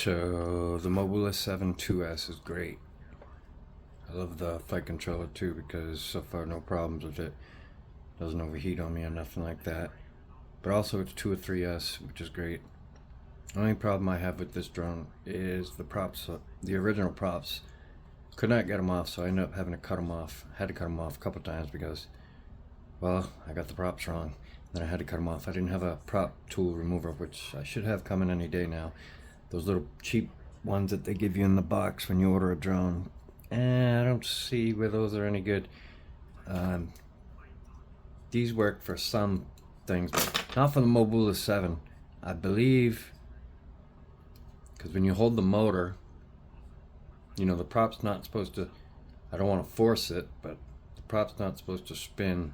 So the mobula7 2S is great. I love the flight controller too because so far no problems with it. Doesn't overheat on me or nothing like that. But also it's 2 or 3S, which is great. The only problem I have with this drone is the props. The original props, could not get them off, so I ended up having to cut them off. Had to cut them off a couple times because, well, I got the props wrong. Then I had to cut them off. I didn't have a prop tool remover, which I should have coming any day now. Those little cheap ones that they give you in the box when you order a drone. I don't see where those are any good. These work for some things, but not for the mobula7. I believe, because when you hold the motor, you know, the prop's not supposed to, I don't want to force it, but the prop's not supposed to spin.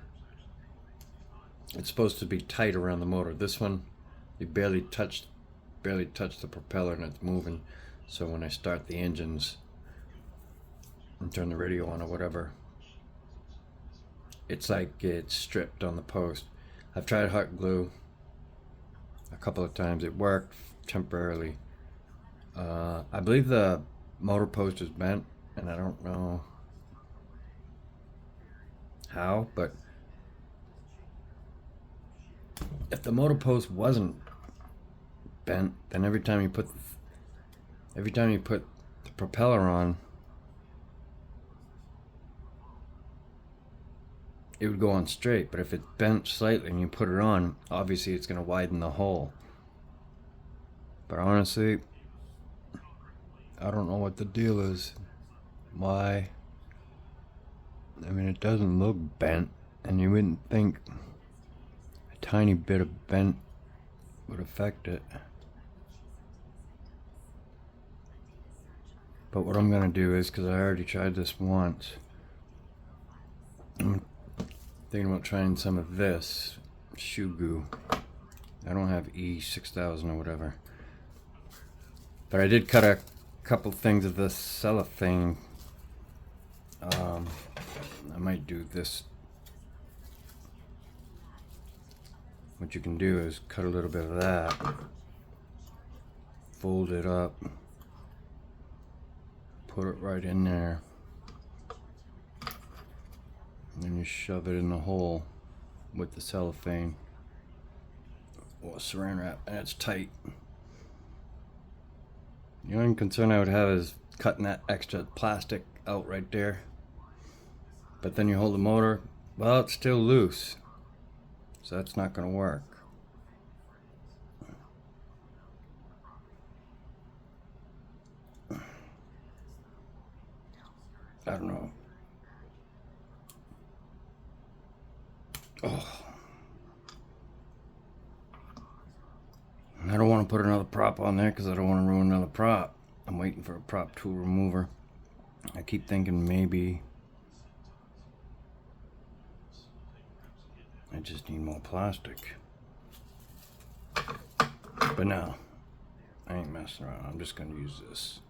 It's supposed to be tight around the motor. This one, you barely touch the propeller and it's moving. So when I start the engines and turn the radio on or whatever, it's like it's stripped on the post. I've tried hot glue a couple of times. It worked temporarily. I believe the motor post is bent, and I don't know how, but if the motor post wasn't bent, then every time you put the propeller on, it would go on straight. But if it's bent slightly and you put it on, obviously it's going to widen the hole. But honestly, I don't know what the deal is. Why? I mean, it doesn't look bent, and you wouldn't think a tiny bit of bent would affect it. But what I'm gonna do is, because I already tried this once, I'm thinking about trying some of this shoe goo. I don't have E6000 or whatever, but I did cut a couple things of this cellophane. I might do this. What you can do is cut a little bit of that, fold it up, put it right in there, and then you shove it in the hole with the cellophane or saran wrap, and it's tight. The only concern I would have is cutting that extra plastic out right there. But then you hold the motor, well, it's still loose, so that's not going to work. I don't know. Oh. I don't want to put another prop on there because I don't want to ruin another prop. I'm waiting for a prop tool remover. I keep thinking maybe I just need more plastic. But no, I ain't messing around. I'm just going to use this.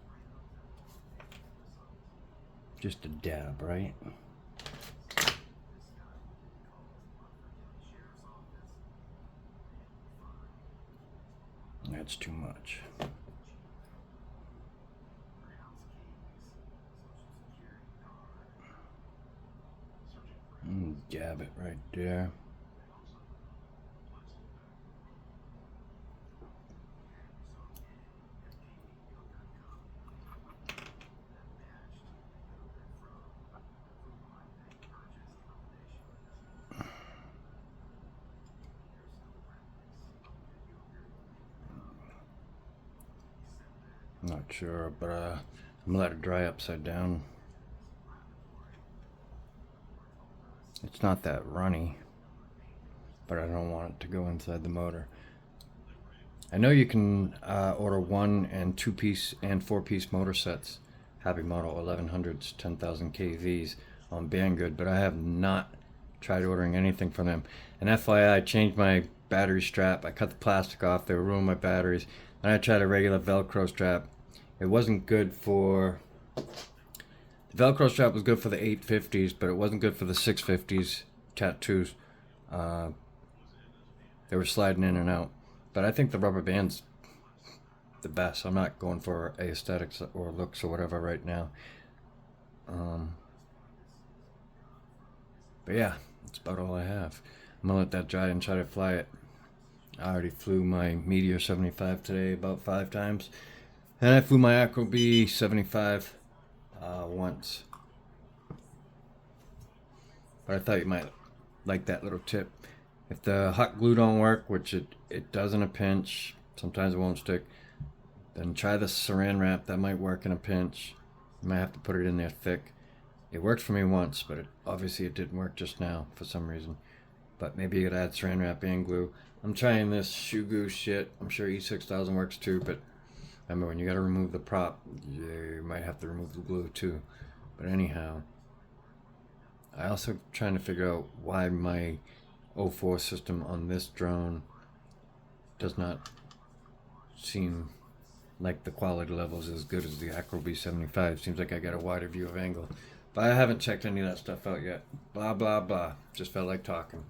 Just a dab, right? That's too much. Dab it right there. Not sure, but I'm gonna let it dry upside down. It's not that runny, but I don't want it to go inside the motor. I know you can order 1 and 2-piece and 4-piece motor sets, Happy Model 1100s, 10,000 kVs on Banggood, but I have not tried ordering anything from them. And FYI, I changed my battery strap. I cut the plastic off. They were ruining my batteries. Then I tried a regular Velcro strap. It wasn't good for, the Velcro strap was good for the 850s, but it wasn't good for the 650s Cat 2s. They were sliding in and out. But I think the rubber bands the best. I'm not going for aesthetics or looks or whatever right now. But yeah, that's about all I have. I'm gonna let that dry and try to fly it. I already flew my Meteor 75 today about 5 times. And I flew my Acro B 75 once. But I thought you might like that little tip. If the hot glue don't work, which it does in a pinch, sometimes it won't stick, then try the saran wrap. That might work in a pinch. You might have to put it in there thick. It worked for me once, but obviously it didn't work just now for some reason. But maybe you could add saran wrap and glue. I'm trying this shoe glue shit. I'm sure E6000 works too, but remember, when you gotta remove the prop, you might have to remove the glue too. But anyhow, I also trying to figure out why my 04 system on this drone does not seem like the quality level is as good as the Acro B75. Seems like I got a wider view of angle. But I haven't checked any of that stuff out yet. Blah, blah, blah. Just felt like talking.